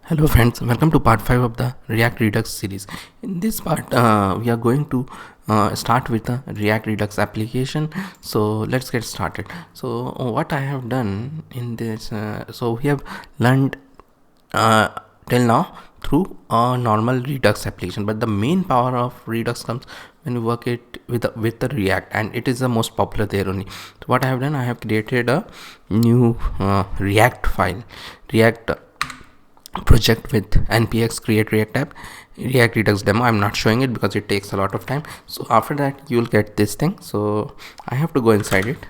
Hello friends, welcome to part 5 of the React-redux series. In this part, we are going to start with the React-redux application. So let's get started. So what I have done in this, so we have learned uh, till now through a normal Redux application, but the main power of Redux comes when you work it with the React, and it is the most popular there only. So what I have done, I have created a new React file, React project with npx create react app react redux demo. I'm not showing it because it takes a lot of time. So after that you'll get this thing. So I have to go inside it,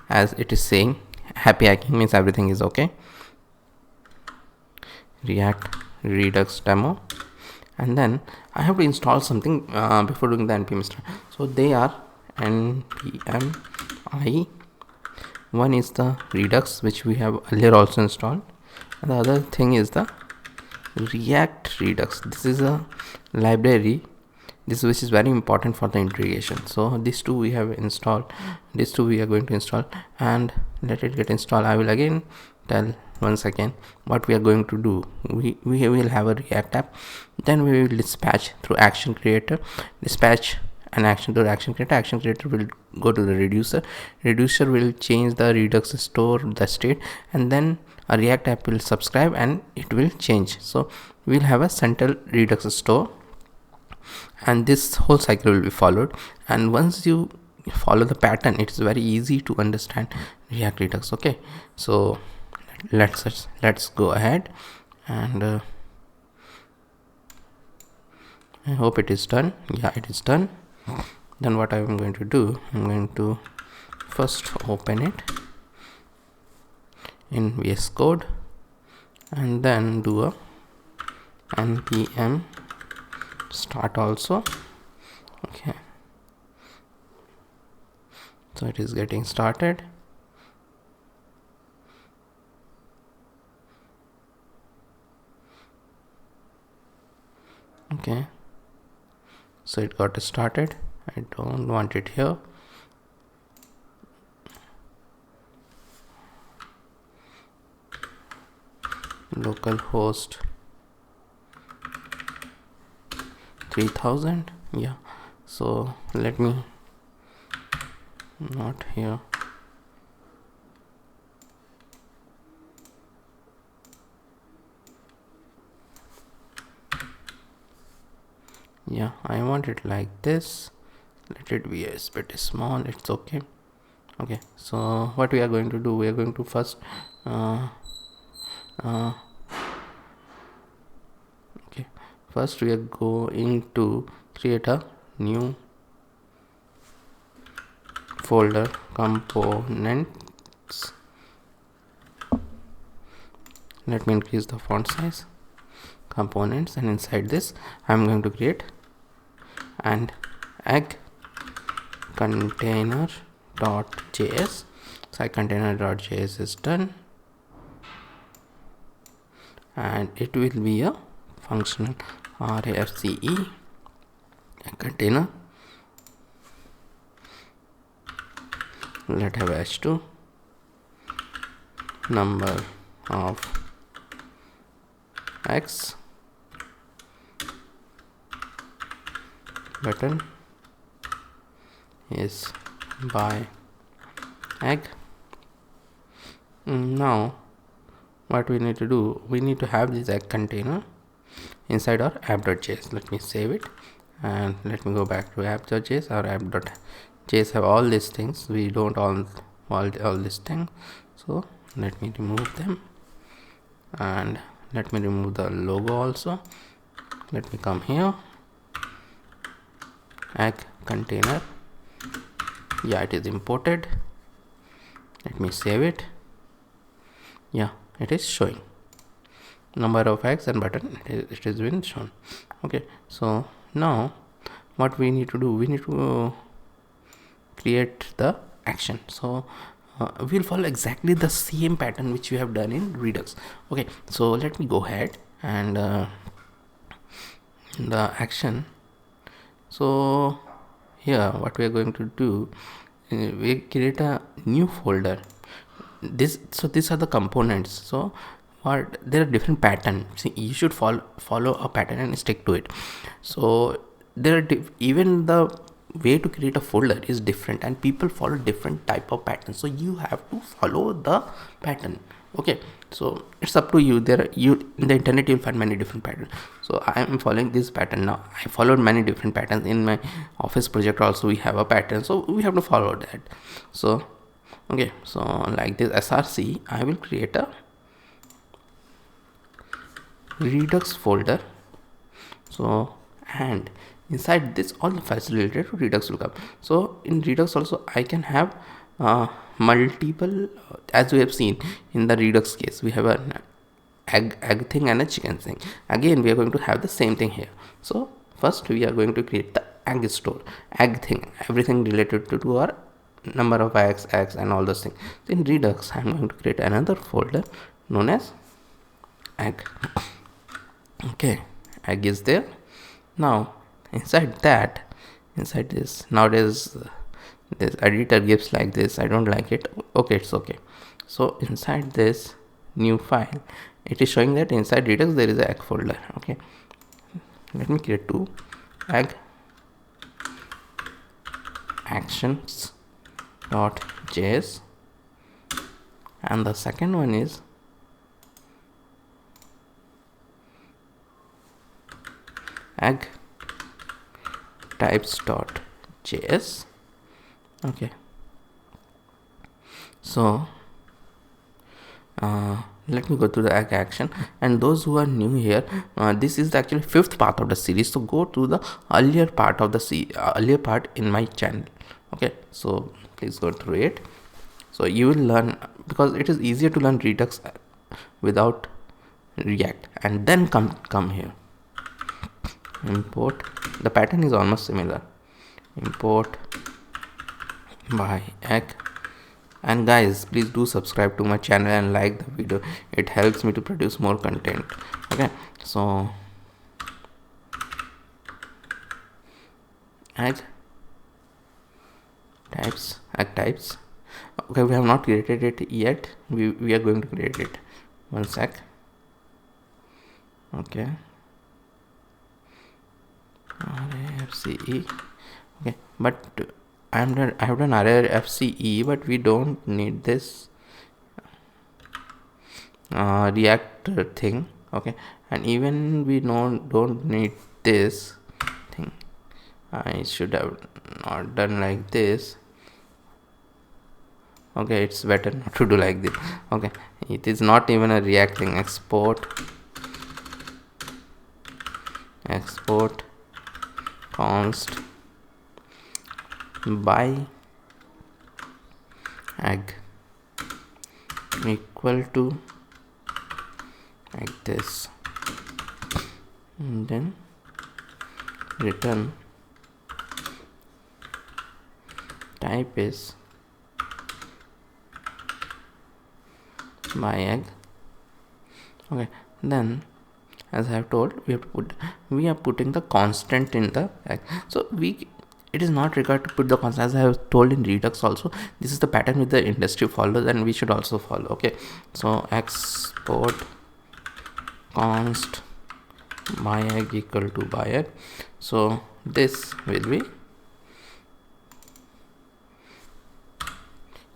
as it is saying happy hacking means everything is okay. React redux demo, and then I have to install something before doing the npm install. So they are npm I. One is the redux, which we have earlier also installed, and the other thing is the React Redux. This is a library, this which is very important for the integration. So these two we have installed, these two we are going to install, and let it get installed. I will again tell once again what we are going to do. We will have a React app, then we will dispatch through action creator, dispatch an action to action creator. Action creator will go to the reducer will change the redux store, the state, and then a React app will subscribe and it will change. So we'll have a central redux store, and this whole cycle will be followed. And once you follow the pattern, it's very easy to understand React redux. Okay, so let's go ahead, and I hope it is done. Yeah, it is done. Then what I'm going to do, I'm going to first open it in VS Code, and then do a npm start also. Okay, so it is getting started. Okay, so it got started. I don't want it here. Localhost 3000. Yeah, so let me not here. Yeah, I want it like this. Let it be a bit small, it's okay. Okay, so what we are going to do, we are going to first first we are going to create a new folder, components. Let me increase the font size, components, and inside this I'm going to create an egg container.js. so container.js is done, and it will be a functional RACE container. Let have h2 number of x, button is by egg. Now what we need to do, we need to have this egg container inside our app.js. Let me save it, and let me go back to app.js. Our app.js have all these things. We don't all these things, so let me remove them, and let me remove the logo also. Let me come here, egg container. Yeah, it is imported. Let me save it. Yeah, it is showing number of eggs and button. It is been shown. Okay, so now what we need to do, we need to create the action. So we'll follow exactly the same pattern which we have done in Redux. Okay, so let me go ahead and the action. So here what we are going to do, we create a new folder. These are the components. So what, there are different patterns. See, you should follow a pattern and stick to it. So there are even the way to create a folder is different, and people follow different type of patterns, so you have to follow the pattern. Okay, so it's up to you. There you in the internet you'll find many different patterns. So I am following this pattern now. I followed many different patterns in my office project also. We have a pattern, so we have to follow that. So okay, so like this src, I will create a Redux folder. So and inside this all the files related to Redux will come. So in Redux also I can have multiple, as we have seen in the Redux case, we have an egg thing and a chicken thing. Again we are going to have the same thing here. So first we are going to create the egg store, egg thing, everything related to our number of eggs and all those things. So in Redux I am going to create another folder known as egg. Okay, egg is there. Now inside this, nowadays this editor gives like this, I don't like it. Okay, it's okay. So inside this new file, it is showing that inside Redux there is a egg folder. Okay, let me create two: egg actions.js, and the second one is egg types.js. Okay, so let me go to the egg action. And those who are new here, this is the actually fifth part of the series, so go to the earlier part of the earlier part in my channel. Okay, so please go through it. So you will learn, because it is easier to learn Redux without React, and then come here, import. The pattern is almost similar. Import by egg. And guys, please do subscribe to my channel and like the video. It helps me to produce more content. Okay, so egg types. Okay, we have not created it yet. We are going to create it. One sec. Okay, RAFCE. Okay, but I have done RAFCE, but we don't need this React thing. Okay, and even we don't need this thing. I should have not done like this. Okay, it's better not to do like this. Okay, it is not even a React thing. Export const by egg equal to like this, and then return type is by egg. Okay, then as I have told, we are putting the constant in the egg. So it is not required to put the constant, as I have told in Redux also. This is the pattern with the industry follows, and we should also follow. Okay, so export const by egg equal to by egg. So this will be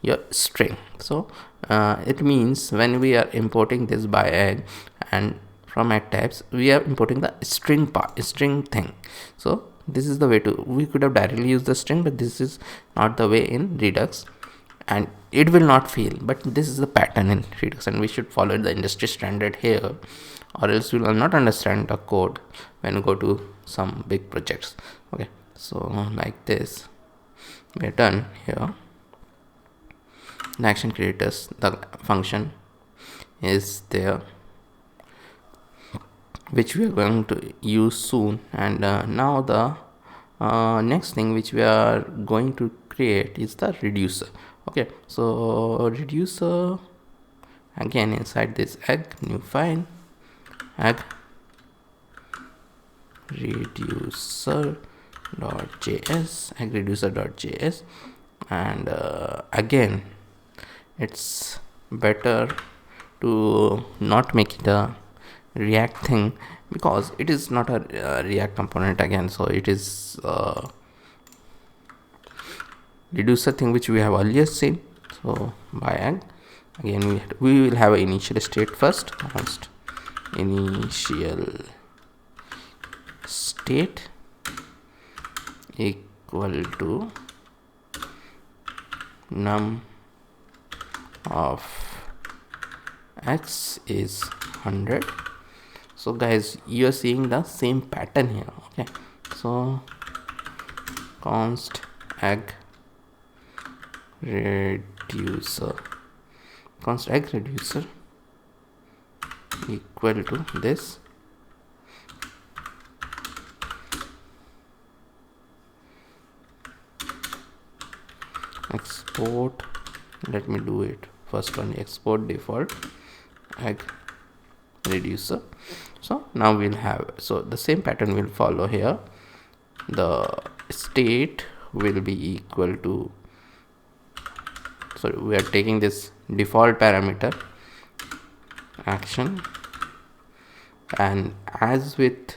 your string. So it means when we are importing this by egg and from egg types, we are importing the string thing. So this is the way to, we could have directly used the string, but this is not the way in Redux, and it will not fail. But this is the pattern in Redux, and we should follow the industry standard here, or else we will not understand the code when we go to some big projects. Okay, so like this, we are done here. The action creators, the function is there, which we are going to use soon. And now the next thing which we are going to create is the reducer. Okay, so reducer, again inside this egg, new file, egg reducer.js, and again it's better to not make it a React thing, because it is not a React component again, so it is reducer thing which we have earlier seen. So by egg, again we will have an initial state first, const initial state equal to num of x is 100. So guys, you are seeing the same pattern here. Okay, so const egg reducer, const egg reducer equal to this, export, let me do it first one, export default egg reducer. So now we'll have, so the same pattern will follow here. The state will be equal to, so we are taking this default parameter action, and as with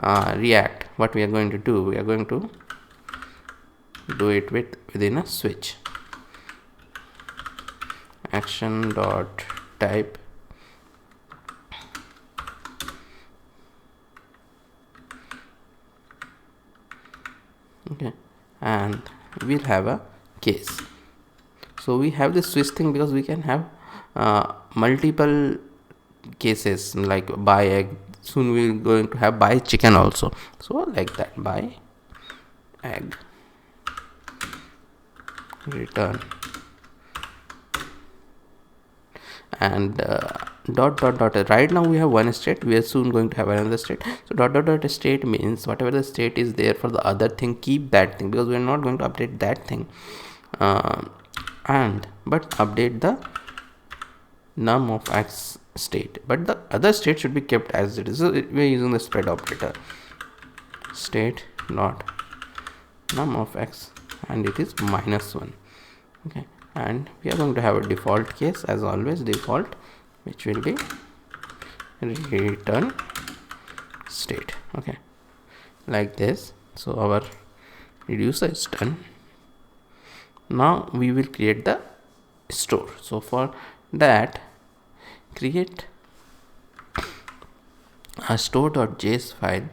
React, what we are going to do, we are going to do it within a switch, action dot type okay, and we'll have a case. So we have this switch thing because we can have multiple cases, like buy egg, soon we're going to have buy chicken also. So like that, buy egg return, and dot dot dot. Right now we have one state, we are soon going to have another state. So dot dot dot state means whatever the state is there for the other thing, keep that thing, because we are not going to update that thing, and but update the num of x state, but the other state should be kept as it is. So we are using the spread operator, state dot num of x, and it is -1. Okay, and we are going to have a default case as always, default, which will be return state. Okay, like this. So our reducer is done. Now we will create the store. So for that, create a store.js file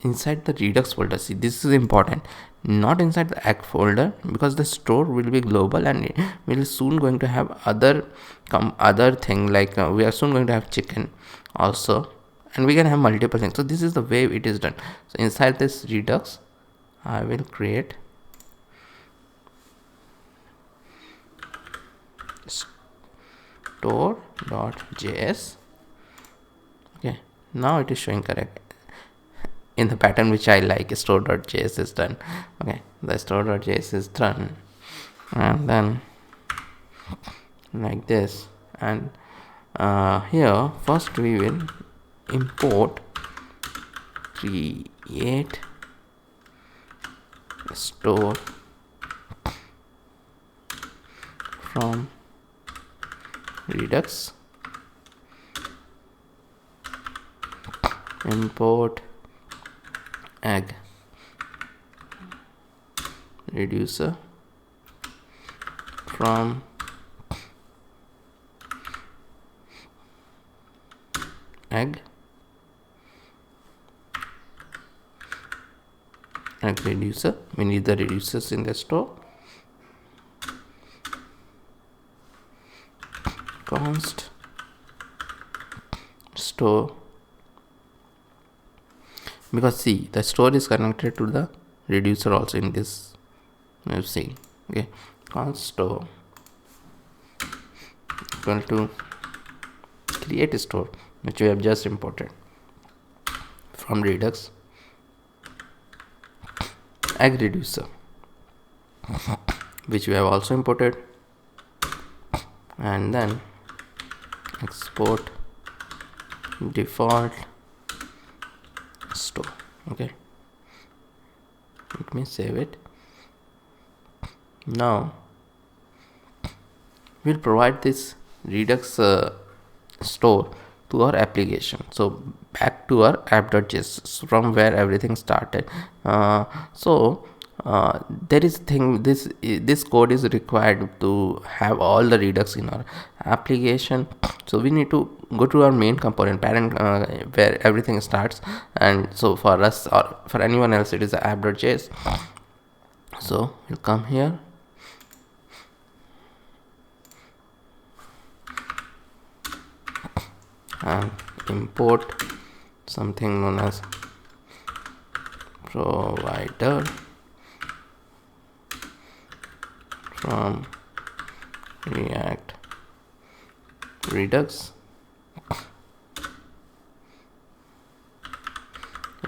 inside the Redux folder. See, this is important, not inside the egg folder, because the store will be global, and we will soon going to have other thing, like we are soon going to have chicken also, and we can have multiple things. So this is the way it is done. So inside this Redux, I will create store.js. Okay, now it is showing correct in the pattern which I like. Store.js is done. Okay, the store.js is done, and then like this, and here first we will import create store from Redux, import egg reducer from egg reducer. We need the reducers in the store. Const store, because see, the store is connected to the reducer also in this we've seen. Okay, const store equal to create a store, which we have just imported from Redux, egg reducer, which we have also imported, and then export default store. Okay, let me save it. Now we'll provide this Redux store to our application. So back to our app.js from where everything started. So there is thing, this code is required to have all the Redux in our application. So we need to go to our main component parent, where everything starts, and so for us or for anyone else it is the app.js. So we'll come here and import something known as provider from React-redux,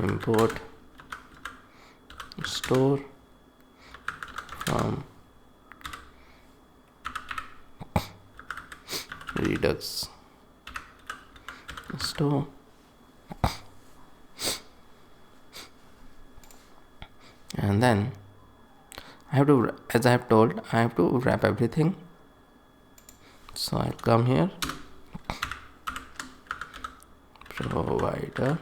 import store from Redux store, and then I have to, as I have told, I have to wrap everything. So I'll come here, provider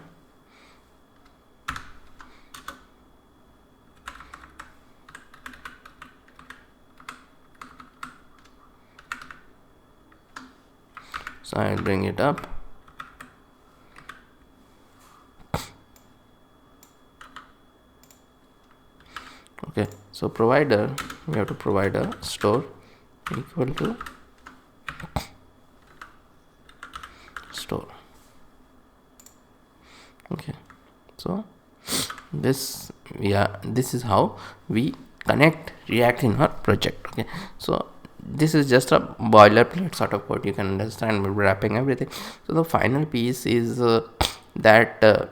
so I'll bring it up. Okay, so provider, we have to provide a store equal to store. Okay, so this is how we connect React in our project. Okay, so this is just a boilerplate sort of code, you can understand, we're wrapping everything. So the final piece is that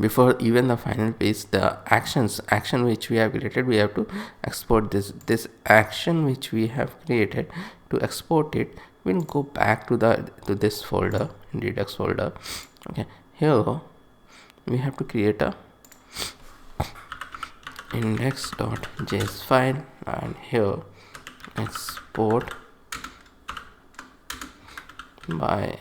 before even the final piece, the action which we have created, we have to export this action which we have created. To export it, we'll go back to this folder, Redux folder. Okay, here we have to create a index.js file, and here export by.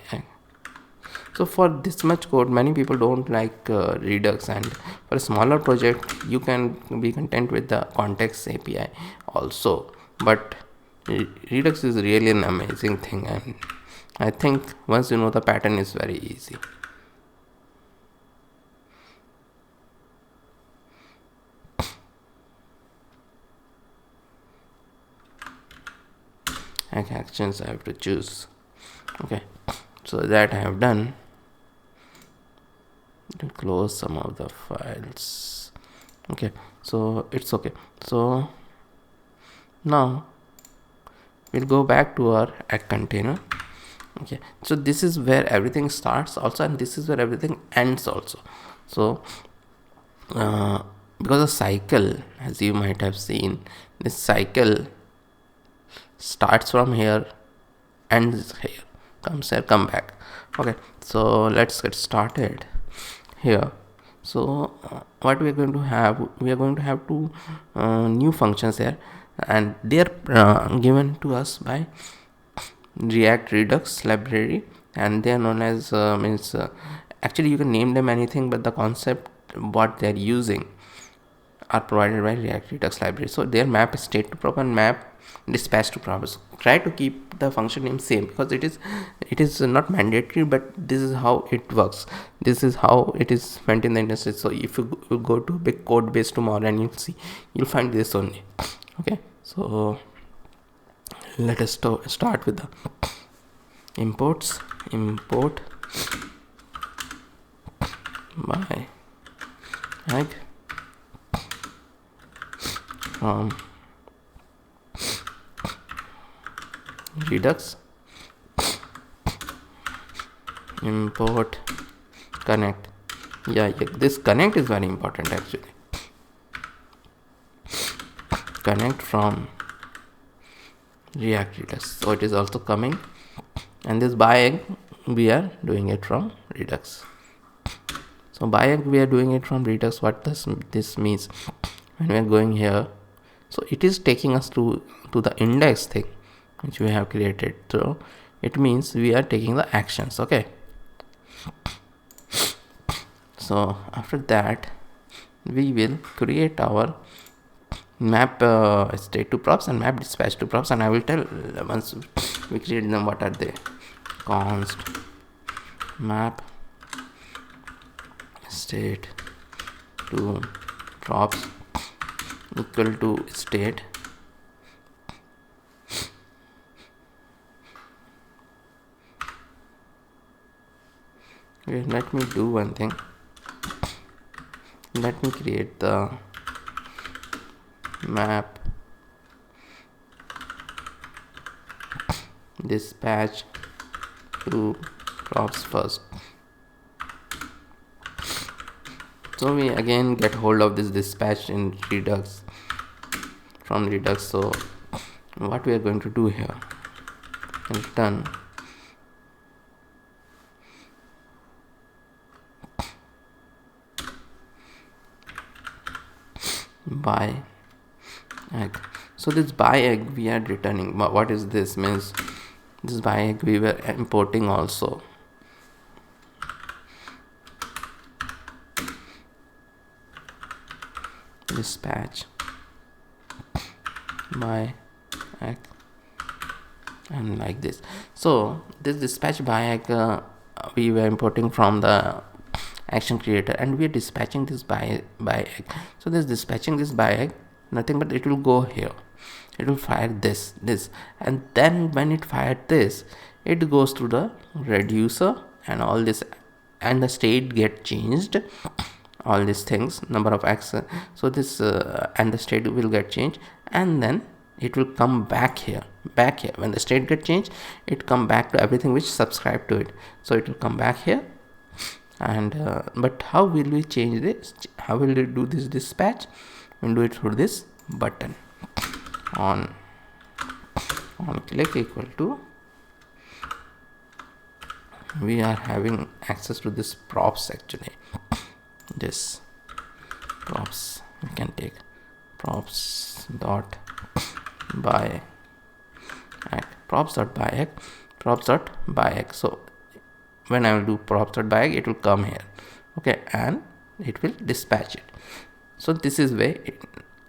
So for this much code, many people don't like Redux, and for a smaller project you can be content with the context API also. But Redux is really an amazing thing, and I think once you know the pattern, is very easy. Actions I have to choose. Okay, so that I have done. To close some of the files. Okay, so it's okay. So now we'll go back to our add container. Okay, so this is where everything starts also, and this is where everything ends also. So because the cycle, as you might have seen, this cycle starts from here, ends here, comes here, come back. Okay, so let's get started here. So what we are going to have, we are going to have two new functions here, and they are given to us by React-redux library, and they are known as actually you can name them anything, but the concept what they are using are provided by React-redux library. So their map is state to prop and map dispatch to prop. So try to keep the function name same, because it is not mandatory, but this is how it works. This is how it is meant in the industry. So if you go to big code base tomorrow, and you'll find this only. Okay, so let us start with the imports. Import by tag from Redux, import connect. Yeah, this connect is very important actually. Connect from React-redux, so it is also coming. And this by we are doing it from Redux. So by we are doing it from Redux. What does this means? When we are going here, so it is taking us to the index thing. which we have created. So it means we are taking the actions. Okay, so after that we will create our map state to props and map dispatch to props, and I will tell once we create them what are they. Const map state to props equal to state let me do one thing. Let me create the map dispatch to props first. So we again get hold of this dispatch in Redux from Redux. So what we are going to do here, return by egg. So this by egg we are returning. What is this? Means this by egg we were importing also. Dispatch by egg and like this. So this dispatch by egg we were importing from the action creator, and we are dispatching this by egg. So this dispatching this by egg, nothing but it will go here, it will fire this, and then when it fired this, it goes to the reducer and all this, and the state get changed, all these things, number of x. So this and the state will get changed, and then it will come back here. When the state get changed, it come back to everything which subscribe to it. So it will come back here. And but how will we change this? How will we do this dispatch? We'll do it through this button on click equal to, we are having access to this props. Actually this props, we can take props dot by egg, props dot by egg, props dot by egg. So when I will do props dot by egg, it will come here, okay, and it will dispatch it. So this is way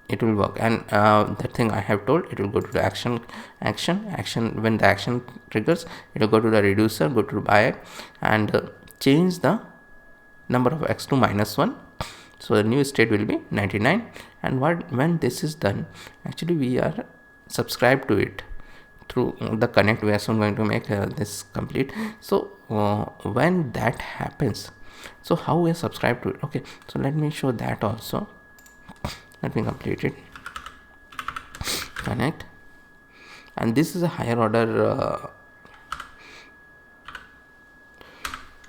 it will work. And the thing I have told, it will go to the action. When the action triggers, it will go to the reducer, go to the by egg, and change the number of x to -1. So the new state will be 99. And when this is done, actually we are subscribed to it through the connect. We are soon going to make this complete. So when that happens, so how we are subscribed to it? Okay, so let me show that also. Let me complete it. Connect, and this is a higher order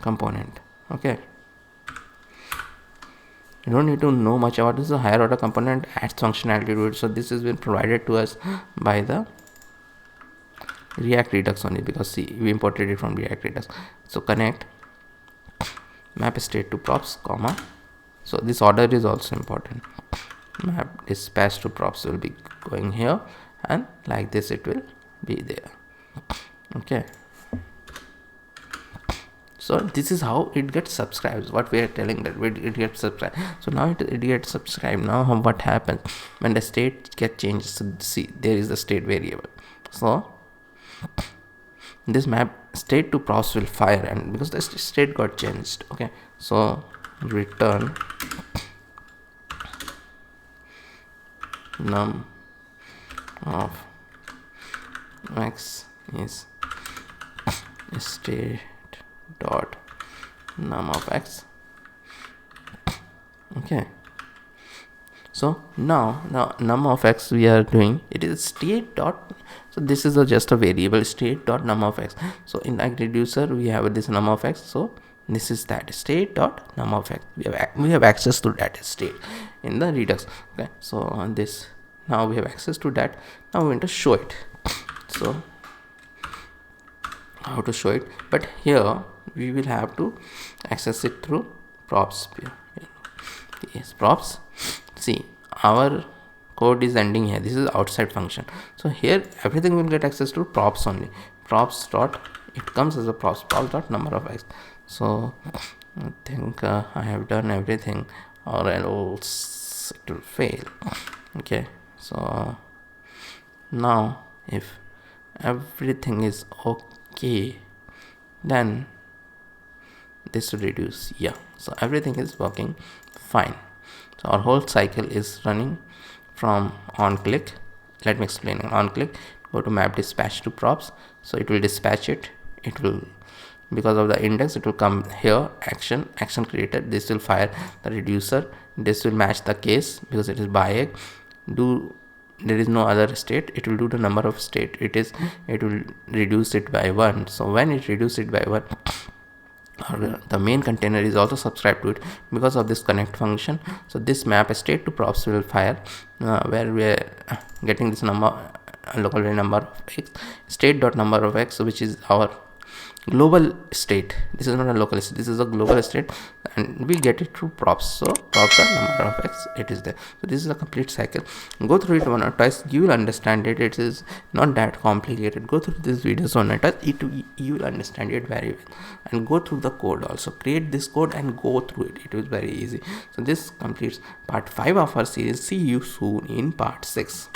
component. Okay, you don't need to know much about this. A higher order component adds functionality to it. So this has been provided to us by the React-redux only, because see, we imported it from React-redux. So connect map state to props, comma. So this order is also important. Map dispatch to props will be going here, and like this it will be there. Okay, so this is how it gets subscribed. What we are telling, that it gets subscribed. So now it gets subscribed. Now what happens when the state get changed? So see, there is the state variable. So this map state to props will fire, and because the state got changed. Okay, so return num of x is state dot num of x. Okay, so now num of x we are doing, it is state dot. So this is just a variable, state dot num of x. So in the reducer we have this num of x. So this is that state dot num of x. We have access to that state in the Redux. Okay, so on this, now we have access to that. Now we want to show it. So how to show it? But here we will have to access it through props. Yes, props. See, our code is ending here. This is outside function. So here everything will get access to props only. Props dot, it comes as a props dot number of x. So I think I have done everything, or else it will fail. Okay, so now if everything is okay, then this will reduce. Yeah, so everything is working fine. So our whole cycle is running from on click. Let me explain. On click, go to map dispatch to props. So it will dispatch it. It will, because of the index, it will come here, action created. This will fire the reducer. This will match the case because it is by do, there is no other state. It will do the number of state. It will reduce it by 1. So when it reduces it by 1, or the main container is also subscribed to it because of this connect function. So this map state to props will fire, where we are getting this number, local number of x, state dot number of x, which is our global state. This is not a local state, this is a global state, and we get it through props. So props are number of x, it is there. So this is a complete cycle. Go through it one or twice, you will understand it. It is not that complicated. Go through this videos one or twice, you will understand it very well. And go through the code also, create this code and go through it. It was very easy. So this completes part 5 of our series. See you soon in part 6.